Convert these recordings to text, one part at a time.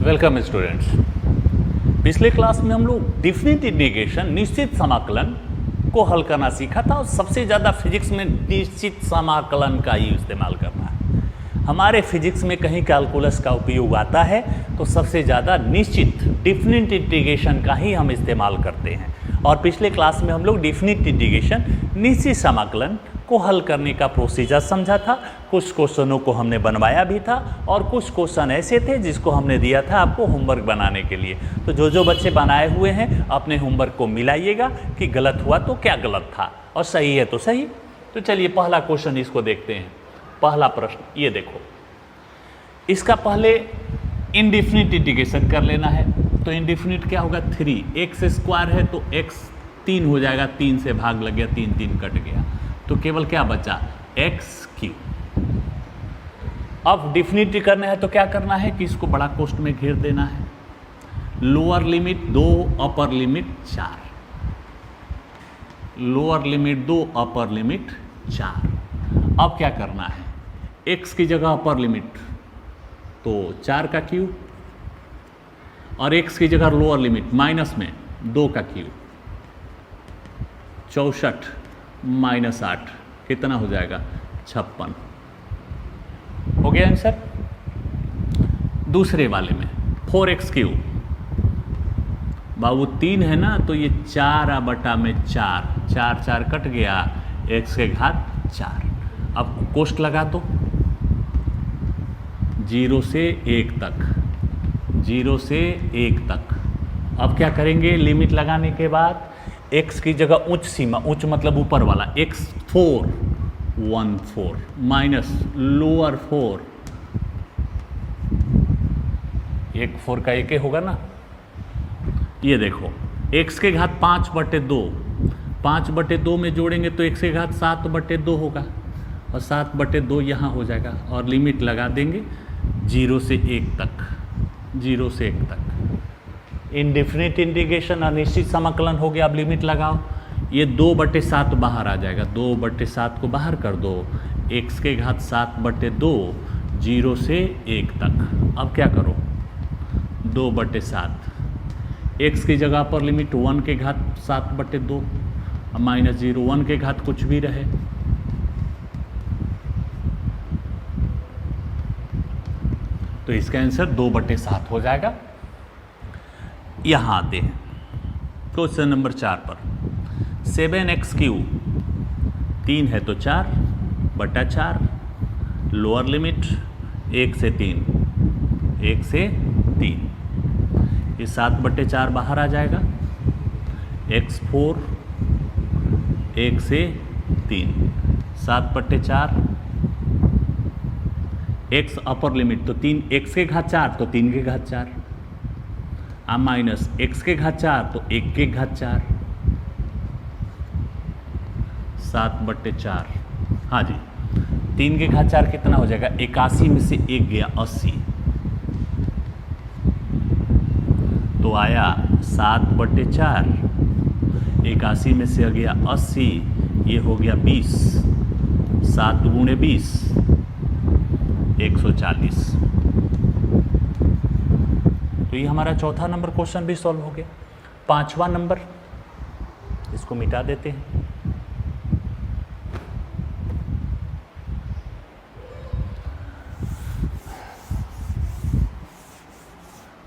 Welcome students. पिछले class में हम लोग डिफिनिट इंटीग्रेशन निश्चित समाकलन को हल करना सीखा था और सबसे ज़्यादा फिजिक्स में निश्चित समाकलन का ही इस्तेमाल करना है। हमारे फिजिक्स में कहीं कैलकुलस का उपयोग आता है तो सबसे ज़्यादा निश्चित डिफिनिट इंटीग्रेशन का ही हम इस्तेमाल करते हैं। और पिछले क्लास में हम लोग डिफिनिट इंटीग्रेशन निश्चित समाकलन को हल करने का प्रोसीजर समझा था। कुछ क्वेश्चनों को हमने बनवाया भी था और कुछ क्वेश्चन ऐसे थे जिसको हमने दिया था आपको होमवर्क बनाने के लिए। तो जो बच्चे बनाए हुए हैं अपने होमवर्क को मिलाइएगा कि गलत हुआ तो क्या गलत था और सही है तो सही। तो चलिए पहला क्वेश्चन इसको देखते हैं। पहला प्रश्न ये देखो, इसका पहले इनडिफिनिट इंटीग्रेशन कर लेना है। तो इनडिफिनिट क्या होगा, 3x स्क्वायर है तो x 3 हो जाएगा, 3 से भाग लग गया, 3 3 कट गया, तो केवल क्या बचा x3। अब डिफिनिट करना है तो क्या करना है कि इसको बड़ा कोष्ठ में घेर देना है। Lower limit 2 upper limit 4, lower limit 2 upper limit 4। अब क्या करना है, x की जगह अपर लिमिट तो 4 का क्यूब और x की जगह लोअर लिमिट माइनस में 2 का क्यूब, 64 माइनस 8 कितना हो जाएगा, 56। हो गया आंसर। दूसरे वाले में 4x क्यूब, बाबू 3 है ना तो ये 4 बटा में 4, 4 4 कट गया, x के घात 4। अब कोष्ठ लगा दो 0 से 1 तक, 0 से 1 तक। अब क्या करेंगे, लिमिट लगाने के बाद x की जगह उच्च सीमा, उच्च मतलब ऊपर वाला, x4 14 माइनस लोअर 4, एक 4 का एक होगा ना। ये देखो x के घात 5/2, 5/2 में जोड़ेंगे तो x के घात 7/2 होगा और 7/2 यहाँ हो जाएगा और लिमिट लगा देंगे 0 से 1 तक, 0 से 1 तक। इनडिफिनिट इंटीग्रेशन अनिश्चित समाकलन हो गया। अब लिमिट लगाओ, ये 2/7 बाहर आ जाएगा, 2/7 को बाहर कर दो, x के घात 7/2 0 से 1 तक। अब क्या करो, 2/7, x की जगह पर लिमिट 1 के घात 7/2 माइनस 0, 1 के घात कुछ भी रहे, तो इसका आंसर 2/7 हो जाएगा। यहाँ आते हैं क्वेश्चन नंबर 4 पर। 7x क्यूब, 3 है तो 4/4, लोअर लिमिट 1 से 3, 1 से 3, ये 7/4 बाहर आ जाएगा, x4 1 से 3, 7/4, x अपर लिमिट तो 3, x के घात 4 तो 3 के घात 4, माइनस x के घात 4 तो 1 के घात 4, 7/4। हाँ जी, 3 के घात 4 कितना हो जाएगा, 81 में से 1 गया 80, तो आया 7/4, 81 में से गया 80, ये हो गया 20, 7 गुणे 20 140। तो ये हमारा चौथा नंबर क्वेश्चन भी सॉल्व हो गया। पांचवा नंबर, इसको मिटा देते हैं।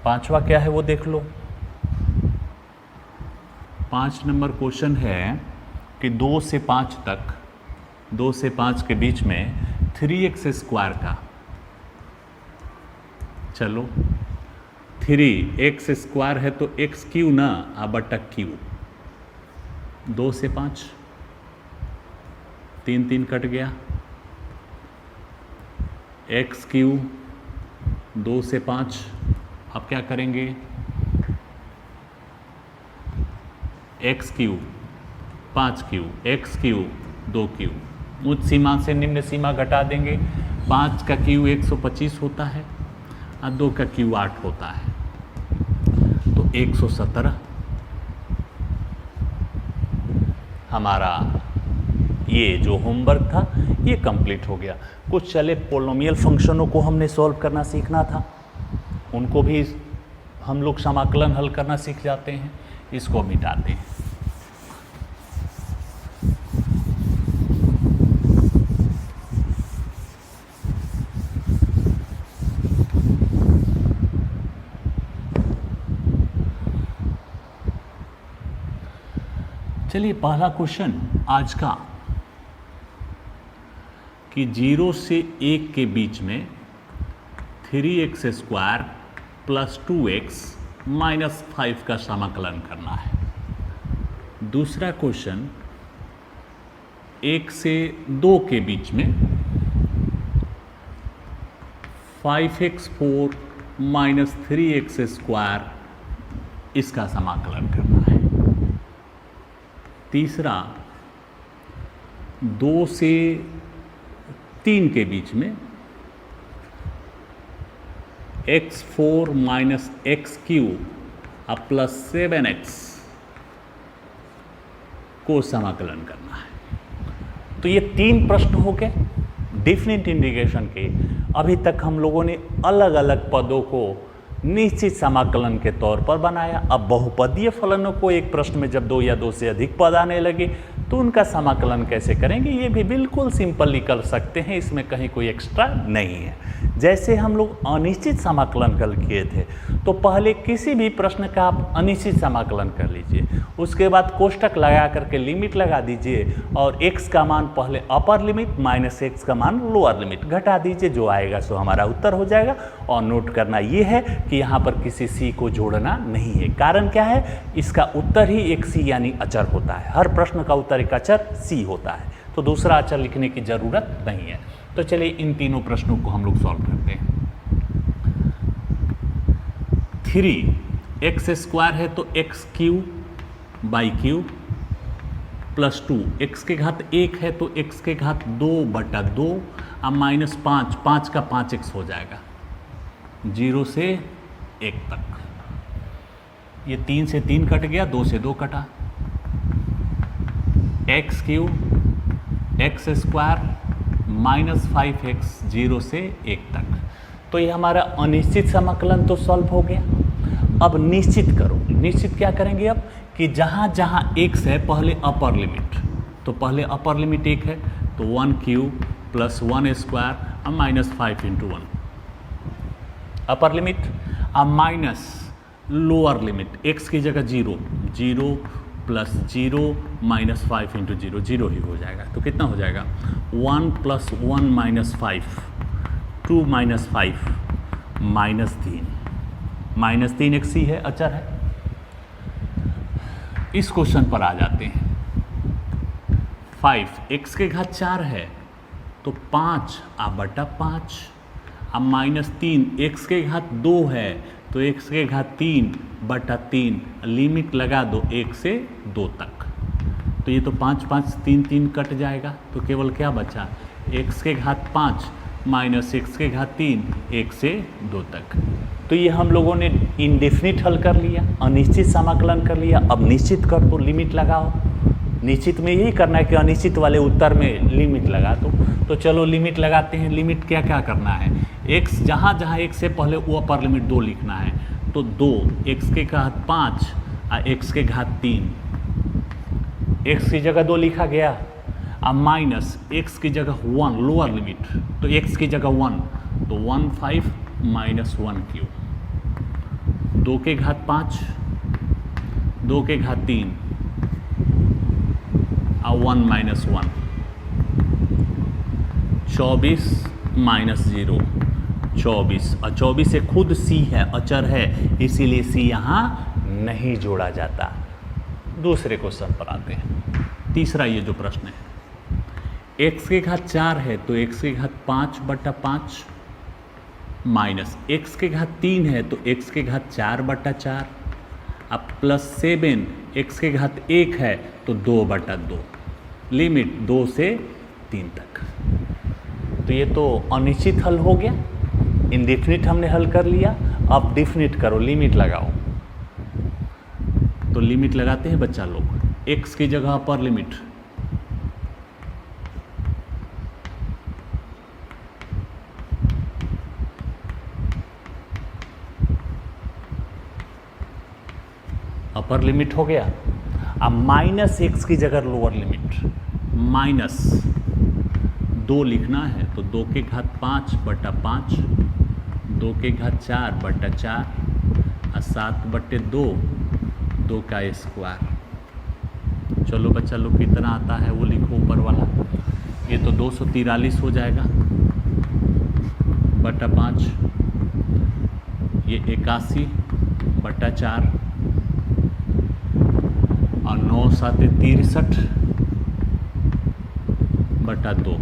पांचवा क्या है वो देख लो। 5 नंबर क्वेश्चन है कि 2 से 5 तक, 2 से 5 के बीच में 3x स्क्वायर का, चलो 3x स्क्वायर है तो x क्यू ना, बटा क्यू, 2 से 5, 3 3 कट गया, x क्यू 2 से 5। अब क्या करेंगे, x Q 5 Q, x Q 2 Q, उच्च सीमा से निम्न सीमा घटा देंगे। 5 का क्यू 125 होता है और 2 का क्यू 8 होता है, तो 117 हमारा ये जो होमवर्क था ये कंप्लीट हो गया। कुछ चले पोलिनोमियल फंक्शनों को हमने सॉल्व करना सीखना था, उनको भी हम लोग समाकलन हल करना सीख जाते हैं। इसको मिटाते हैं। चलिए पहला क्वेश्चन आज का कि 0 से 1 के बीच में 3x square plus 2x minus 5 का समाकलन करना है। दूसरा क्वेश्चन 1 से 2 के बीच में 5x4 माइनस 3x स्क्वायर इसका समाकलन करना है। तीसरा 2 से 3 के बीच में x4 minus x³ plus 7x को समाकलन करना है। तो ये 3 प्रश्न हो गए डिफिनिट इंटीग्रेशन के। अभी तक हम लोगों ने अलग अलग पदों को निश्चित समाकलन के तौर पर बनाया। अब बहुपदीय फलनों को एक प्रश्न में जब 2 या 2 से अधिक पद आने लगे तो उनका समाकलन कैसे करेंगे, ये भी बिल्कुल सिंपली कर सकते हैं। इसमें कहीं कोई एक्स्ट्रा नहीं है। जैसे हम लोग अनिश्चित समाकलन कल किए थे, तो पहले किसी भी प्रश्न का आप अनिश्चित समाकलन कर लीजिए, उसके बाद कोष्टक लगा करके लिमिट लगा दीजिए और x का मान पहले अपर लिमिट माइनस x का मान लोअर लिमिट घटा दीजिए, जो आएगा सो हमारा उत्तर हो जाएगा। और नोट करना ये है कि यहाँ पर किसी c को जोड़ना नहीं है। कारण क्या है, इसका उत्तर ही एक c यानी अचर होता है। हर प्रश्न का उत्तर एक अचर c होता है, तो दूसरा अचर लिखने की जरूरत नहीं है। तो चलिए इन तीनों प्रश्नों को हम लोग सॉल्व करते हैं। 3x स्क्वायर है तो x³ by cube plus 2, x के घात 1 है तो x के घात 2/2 अब माइनस 5, 5 का 5x हो जाएगा 0 से 1 तक। ये 3 से 3 कट गया, 2 से 2 कटा, x³ x square minus 5x 0 से 1 तक। तो ये हमारा अनिश्चित समाकलन तो सॉल्व हो गया। अब निश्चित करो। निश्चित क्या करेंगे अब कि जहाँ जहाँ x है पहले अपर लिमिट, तो पहले अपर लिमिट 1 है तो 1³ प्लस 1 स्क्वायर अब माइनस 5 इंटू 1 अपर लिमिट, अब माइनस लोअर लिमिट x की जगह 0, 0 प्लस 0 माइनस 5 इंटू 0, 0 ही हो जाएगा। तो कितना हो जाएगा 1 plus 1 minus 5, 2 minus 5 minus 3, minus 3 x है, अचर है। इस क्वेश्चन पर आ जाते हैं। 5 x के घात 4 है तो 5 बटा 5 अब माइनस 3 x के घात 2 है तो x के घात 3/3 लिमिट लगा दो 1 से 2 तक। तो ये तो 5 5 3 3 कट जाएगा, तो केवल क्या बचा x के घात 5 माइनस x के घात 3 1 से 2 तक। तो ये हम लोगों ने इनडेफिनिट हल कर लिया, अनिश्चित समाकलन कर लिया। अब निश्चित कर दो, लिमिट लगाओ। निश्चित में यही करना है कि अनिश्चित वाले उत्तर में लिमिट लगा दो। तो चलो लिमिट लगाते हैं। लिमिट क्या क्या करना है, x जहाँ जहाँ x से पहले वो अपर लिमिट 2 लिखना है, तो 2 x के घात 5 और x के घात 3, x की जगह 2 लिखा गया। अब माइनस x की जगह 1 लोअर लिमिट, तो x की जगह 1 तो 1 5 माइनस 1³ 2 के घात 5, 2 के घात 3 और 1 माइनस 1, 24 माइनस 0 24, और 24 से खुद c है, अचर है, इसीलिए c यहाँ नहीं जोड़ा जाता। दूसरे क्वेश्चन पर आते हैं। तीसरा ये जो प्रश्न है, x के घात 4 है तो x के घात 5/5 माइनस x के घात 3 है तो x के घात 4/4 अब प्लस 7 x के घात 1 है तो 2/2 लिमिट 2 से 3 तक। तो ये तो अनिश्चित हल हो गया। इनडेफिनिट हमने हल कर लिया। अब डेफिनिट करो, लिमिट लगाओ। तो लिमिट लगाते हैं बच्चा लोग। x की जगह अपर लिमिट, अपर लिमिट हो गया। अब माइनस एक्स की जगह लोअर लिमिट, माइनस 2 लिखना है तो 2 के घात 5/5, 2 के घात 4/4 और 7/2, 2 का स्क्वायर। चलो बच्चा लोग कितना आता है वो लिखो ऊपर वाला। ये तो 243 हो जाएगा बटा 5, ये 81/4 और 9 7 63/2।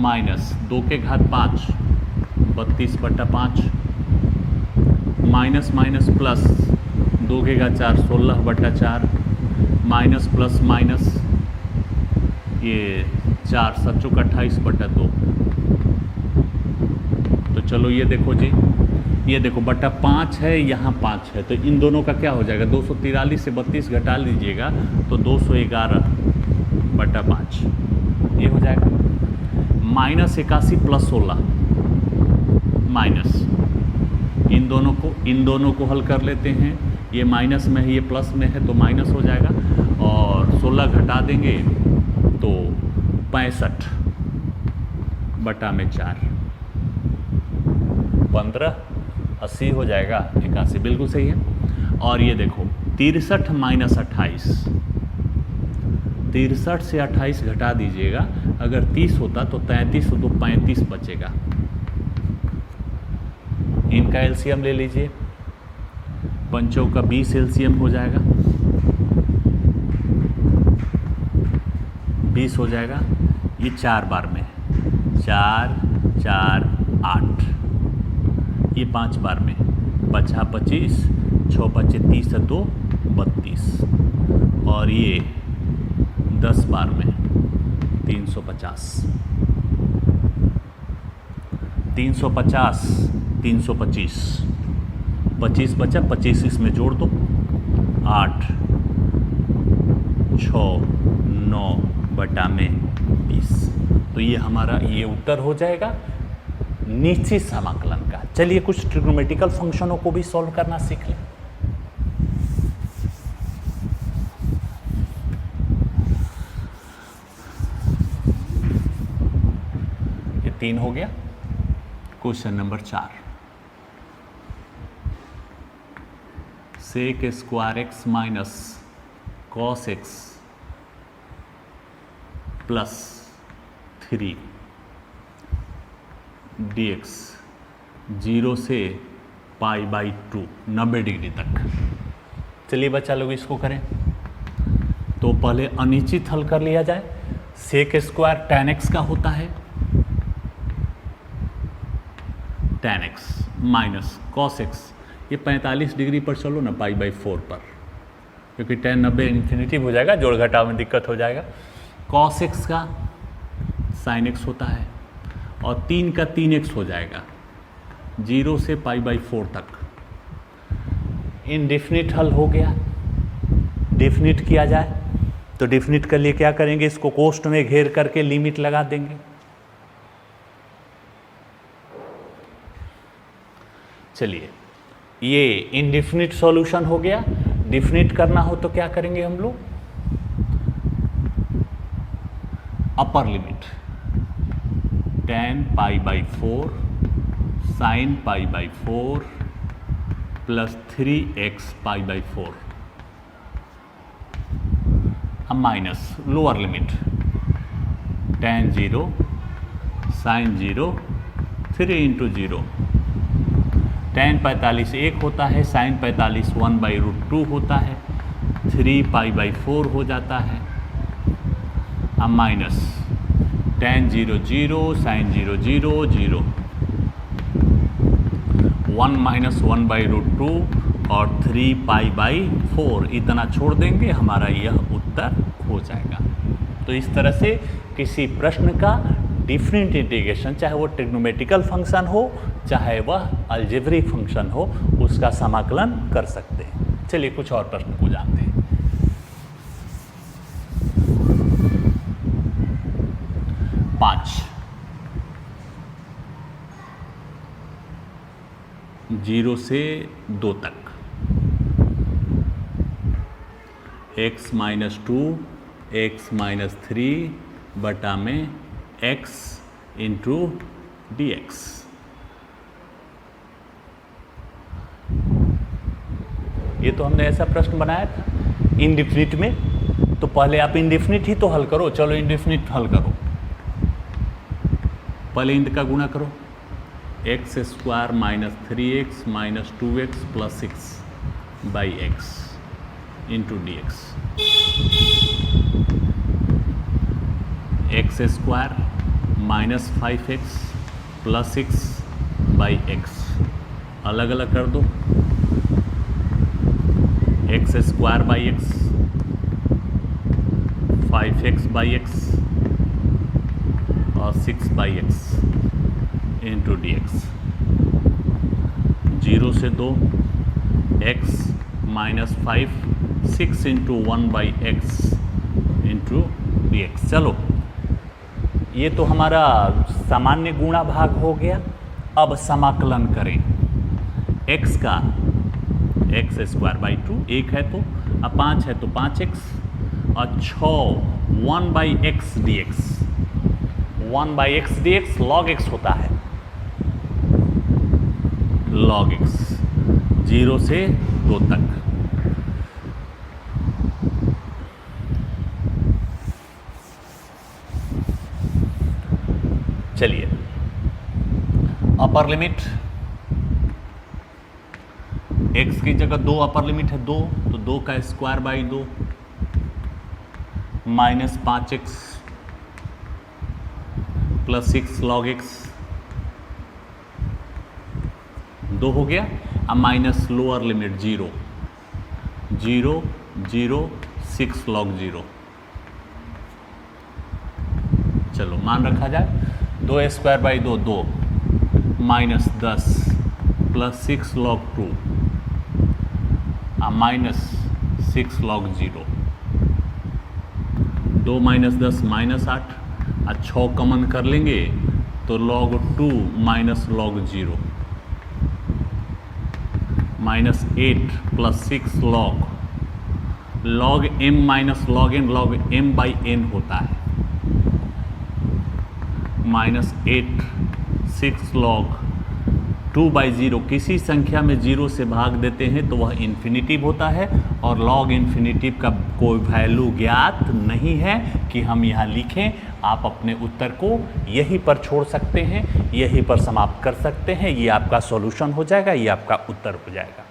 माइनस 2 के घात 5 32/5, माइनस माइनस प्लस 2 के घात 4 16/4, माइनस प्लस माइनस ये 4 7 28/2। तो चलो ये देखो जी, ये देखो बटा 5 है, यहाँ 5 है, तो इन दोनों का क्या हो जाएगा, 243 से 32 घटा लीजिएगा तो 211/5 ये हो जाएगा। माइनस 81 प्लस 16 माइनस, इन दोनों को हल कर लेते हैं। ये माइनस में है, ये प्लस में है, तो माइनस हो जाएगा और 16 घटा देंगे तो 65/4, 15 80 हो जाएगा, 81 बिल्कुल सही है। और ये देखो 63 माइनस 28, 63 से 28 घटा दीजिएगा, अगर 30 होता तो 33 तो 35 बचेगा। इनका एलसीएम ले लीजिए, 5 का 20 एलसीएम हो जाएगा, 20 हो जाएगा। ये 4 बार में, 4 4 8, ये 5 बार में, 5 25, 6 25 30 2 32, और ये 10 बार में 350, 350 325, 25 बचा, 25 इसमें जोड़ दो, 8 6 9/20। तो ये हमारा ये उत्तर हो जाएगा निश्चित समाकलन का। चलिए कुछ ट्रिग्नोमेट्रिकल फंक्शनों को भी सॉल्व करना सीख लें। ये 3 हो गया। Question number 4, sec square x minus cos x plus 3 dx 0 से π/2 90 डिग्री तक। चलिए बच्चा लोग इसको करें। तो पहले अनिश्चित हल कर लिया जाए। सेक स्क्वायर tan x का होता है, tan x minus cos x, ये 45 डिग्री पर चलो ना π/4 पर, क्योंकि tan 90 इन्फिनिटी हो जाएगा, जोड़ घटाव में दिक्कत हो जाएगा। कॉस एक्स का साइन एक्स होता है और 3 का 3x हो जाएगा 0 से π/4 तक। इनडेफिनिट हल हो गया। डेफिनिट किया जाए तो डेफिनिट के लिए क्या करेंगे, इसको कोष्ठ में घेर करके लिमिट लगा देंगे। चलिए ये इनडेफिनिट सॉल्यूशन हो गया। डेफिनिट करना हो तो क्या करेंगे हम लोग, upper limit tan π/4 sin π/4 plus 3x π/4, अब minus lower limit tan 0 sin 0 3 × 0, tan 45 1 होता है, sin 45 1/√2 होता है, 3 π/4 हो जाता है। अब माइनस tan 0 0 sin 0 0 0, 1 माइनस 1/√2 और 3 π/4 इतना छोड़ देंगे, हमारा यह उत्तर हो जाएगा। तो इस तरह से किसी प्रश्न का डिफरेंट इंटीग्रेशन, चाहे वो ट्रिग्नोमेट्रिकल फंक्शन हो चाहे वह अलजेब्रिक फंक्शन हो, उसका समाकलन कर सकते हैं। चलिए कुछ और प्रश्न को जानते हैं। 5 0 से 2 तक, x माइनस 2 x माइनस 3 बटा में x इंटू डी एक्स। ये तो हमने ऐसा प्रश्न बनाया था इनडिफिनिट में, तो पहले आप इनडिफिनिट ही तो हल करो। चलो इनडिफिनिट हल करो, पहले इंद का गुणा करो, x square minus 3x minus 2x plus 6 by x into D x. X square minus 5x plus 6 by x, अलग अलग कर दो, x square by x 5x by x और 6 by x into D x. 0 से 2 x minus 5 6 into 1 by x into D x. चलो ये तो हमारा सामान्य गुणा भाग हो गया। अब समाकलन करें x का, एक्स स्क्वायर बाई 2 1 है तो, अब 5 है तो 5x और 6 1 by x D x. 1 by x D x log x होता है, लॉग एक्स 0 से 2 तक। चलिए अपर लिमिट, x की जगह 2 अपर लिमिट है 2, तो 2 का square by 2 minus 5x plus 6 log x 2 हो गया। अब माइनस लोअर लिमिट 0 0 0 6 लॉग 0। चलो मान रखा जाए, 2 square by 2 2 minus 10 plus 6 log 2 minus 6 log 0। 2 minus 10 minus 8 और 6 कॉमन कर लेंगे तो log 2 minus log 0 minus 8 plus 6 log m minus log m by n होता है, माइनस 8 6 लॉग 2 बाई 0। किसी संख्या में 0 से भाग देते हैं तो वह इन्फिनिटिव होता है, और लॉग इन्फिनिटिव का कोई वैल्यू ज्ञात नहीं है कि हम यहाँ लिखें। आप अपने उत्तर को यहीं पर छोड़ सकते हैं, यहीं पर समाप्त कर सकते हैं। ये आपका सॉल्यूशन हो जाएगा, ये आपका उत्तर हो जाएगा।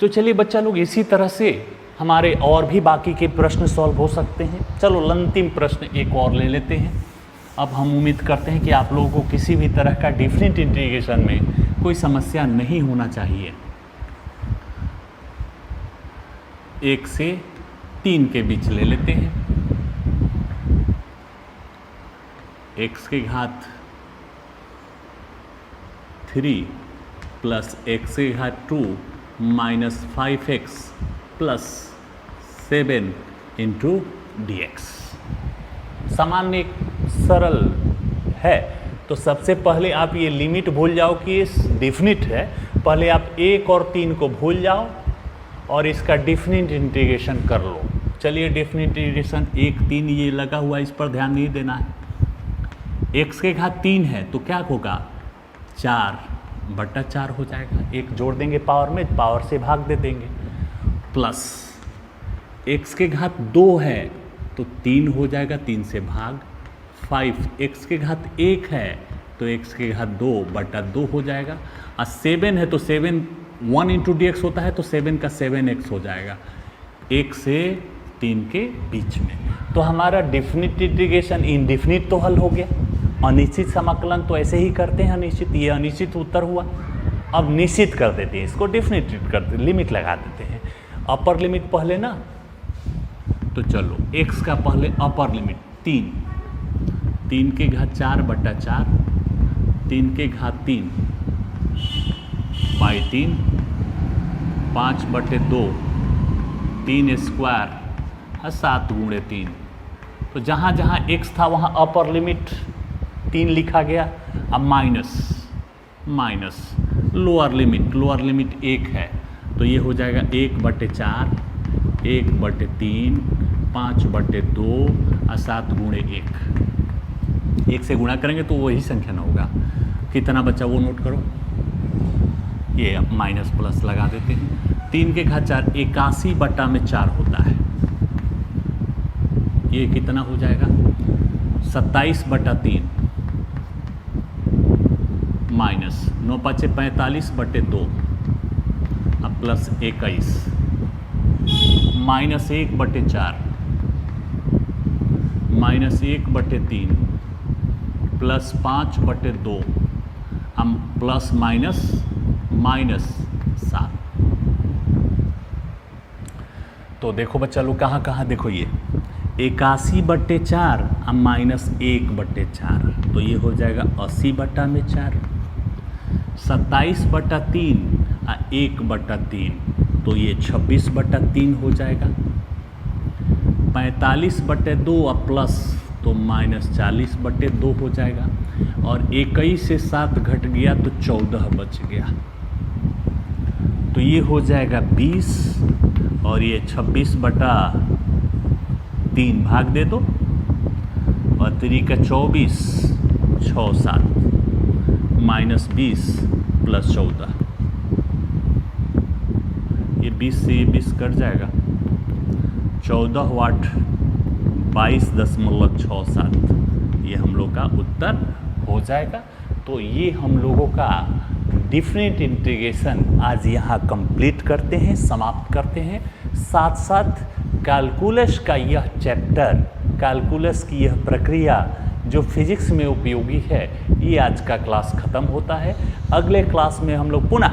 तो चलिए बच्चा लोग, इसी तरह से हमारे और भी बाकी के प्रश्न सॉल्व हो सकते हैं। चलो अंतिम प्रश्न एक और ले लेते हैं। अब हम उम्मीद करते हैं कि आप लोगों को किसी भी तरह का डिफरेंट इंटीग्रेशन में कोई समस्या नहीं होना चाहिए। 1 से 3 के बीच ले लेते हैं। x की घात 3 प्लस x की घात 2 minus 5x plus 7 into D x. सामान्य सरल है, तो सबसे पहले आप ये लिमिट भूल जाओ कि ये डिफिनिट है। पहले आप 1 और 3 को भूल जाओ और इसका डिफिनिट इंटीग्रेशन कर लो। चलिए डिफिनिट इंटीग्रेशन 1 3 ये लगा हुआ है, इस पर ध्यान नहीं देना है। x के घात 3 है तो क्या होगा, 4 बटा 4 हो जाएगा। 1 जोड़ देंगे पावर में, पावर से भाग दे देंगे, प्लस x के घात 2 है तो 3 हो जाएगा, 3 से भाग। 5 x के घात 1 है तो x के घात 2 बटा 2 हो जाएगा। और 7 है तो 7 1 इंटू डी एक्स होता है तो 7 का 7x हो जाएगा, 1 से 3 के बीच में। तो हमारा डिफिनिट इंटीग्रेशन इनडिफिनिट तो हल हो गया। अनिश्चित समाकलन तो ऐसे ही करते हैं अनिश्चित, ये अनिश्चित उत्तर हुआ। अब निश्चित कर देते हैं इसको, डिफिनिट कर लिमिट लगा देते हैं। अपर लिमिट पहले ना, तो चलो x का पहले अपर लिमिट 3 के घात 4 बटा 4, 3 के घात 3 बाई 3, 5 बटे 2, 3 स्क्वायर 7 गुणे 3। तो जहाँ जहाँ x था वहाँ अपर लिमिट 3 लिखा गया। अब माइनस लोअर लिमिट 1 है, तो ये हो जाएगा 1/4, 1/3, 5/2 और 7 गुणे 1। 1 से गुणा करेंगे तो वही संख्या न होगा। कितना बचा वो नोट करो। ये अब माइनस प्लस लगा देते हैं। 3 के घात 4 81/4 होता है। ये कितना हो जाएगा 27/3 माइनस 9×5 45/2 अब प्लस 21 -1/4 -1/3 प्लस 5/2 हम प्लस माइनस 7। तो देखो बच्चा लोग कहाँ कहाँ देखो, ये 81/4 अब -1/4 तो ये हो जाएगा 80/4। 27/3 और 1/3 तो ये 26/3 हो जाएगा। 45/2 और प्लस तो -40/2 हो जाएगा। और 21 से 7 घट गया तो 14 बच गया, तो ये हो जाएगा 20 और ये 26/3 भाग दे दो और 3 का 24 6 7 -20 प्लस 14, ये 20 से ये 20 कट जाएगा। 14 वाट 22.67 ये हम लोग का उत्तर हो जाएगा। तो ये हम लोगों का डिफरेंट इंटीग्रेशन आज यहाँ कंप्लीट करते हैं, समाप्त करते हैं। साथ साथ कैलकुलस का यह चैप्टर, कैलकुलस की यह प्रक्रिया जो फिजिक्स में उपयोगी है, ये आज का क्लास ख़त्म होता है। अगले क्लास में हम लोग पुनः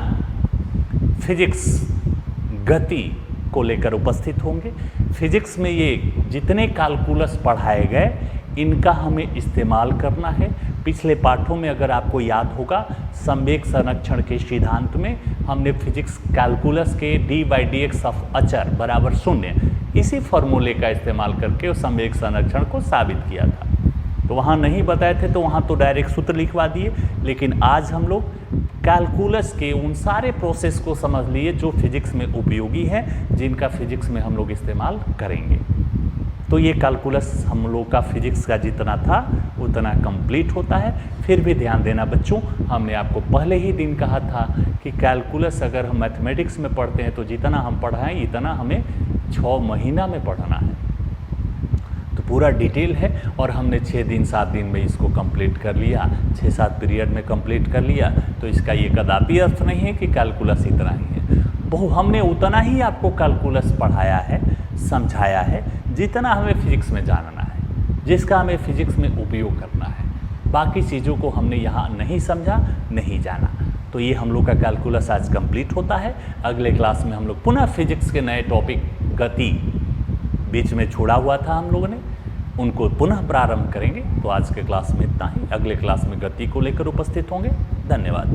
फिजिक्स गति को लेकर उपस्थित होंगे। फिजिक्स में ये जितने कैलकुलस पढ़ाए गए इनका हमें इस्तेमाल करना है। पिछले पाठों में अगर आपको याद होगा, संवेग संरक्षण के सिद्धांत में हमने फिजिक्स कैलकुलस के d/dx ऑफ अचर बराबर 0 इसी फॉर्मूले का इस्तेमाल करके उस संवेग संरक्षण को साबित किया था। तो वहाँ नहीं बताए थे तो वहाँ तो डायरेक्ट सूत्र लिखवा दिए, लेकिन आज हम लोग कैलकुलस के उन सारे प्रोसेस को समझ लिए जो फिजिक्स में उपयोगी हैं, जिनका फिजिक्स में हम लोग इस्तेमाल करेंगे। तो ये कैलकुलस हम लोग का फिजिक्स का जितना था उतना कंप्लीट होता है। फिर भी ध्यान देना बच्चों, हमने आपको पहले ही दिन कहा था कि कैलकुलस अगर हम मैथमेटिक्स में पढ़ते हैं तो जितना हम पढ़ाएं इतना हमें 6 महीना में पढ़ना है। तो पूरा डिटेल है और हमने 6 दिन 7 दिन में इसको कंप्लीट कर लिया, 6-7 पीरियड में कंप्लीट कर लिया। तो इसका ये कदापि अर्थ नहीं है कि कैलकुलस इतना ही है। हमने उतना ही आपको कैलकुलस पढ़ाया है, समझाया है जितना हमें फिजिक्स में जानना है, जिसका हमें फिजिक्स में उपयोग करना है। बाकी चीज़ों को हमने यहाँ नहीं समझा, नहीं जाना। तो ये हम लोग का कैलकुलस आज कंप्लीट होता है। अगले क्लास में हम लोग पुनः फिजिक्स के नए टॉपिक गति बीच में छोड़ा हुआ था हम लोगों ने, उनको पुनः प्रारंभ करेंगे। तो आज के क्लास में इतना ही। अगले क्लास में गति को लेकर उपस्थित होंगे। धन्यवाद।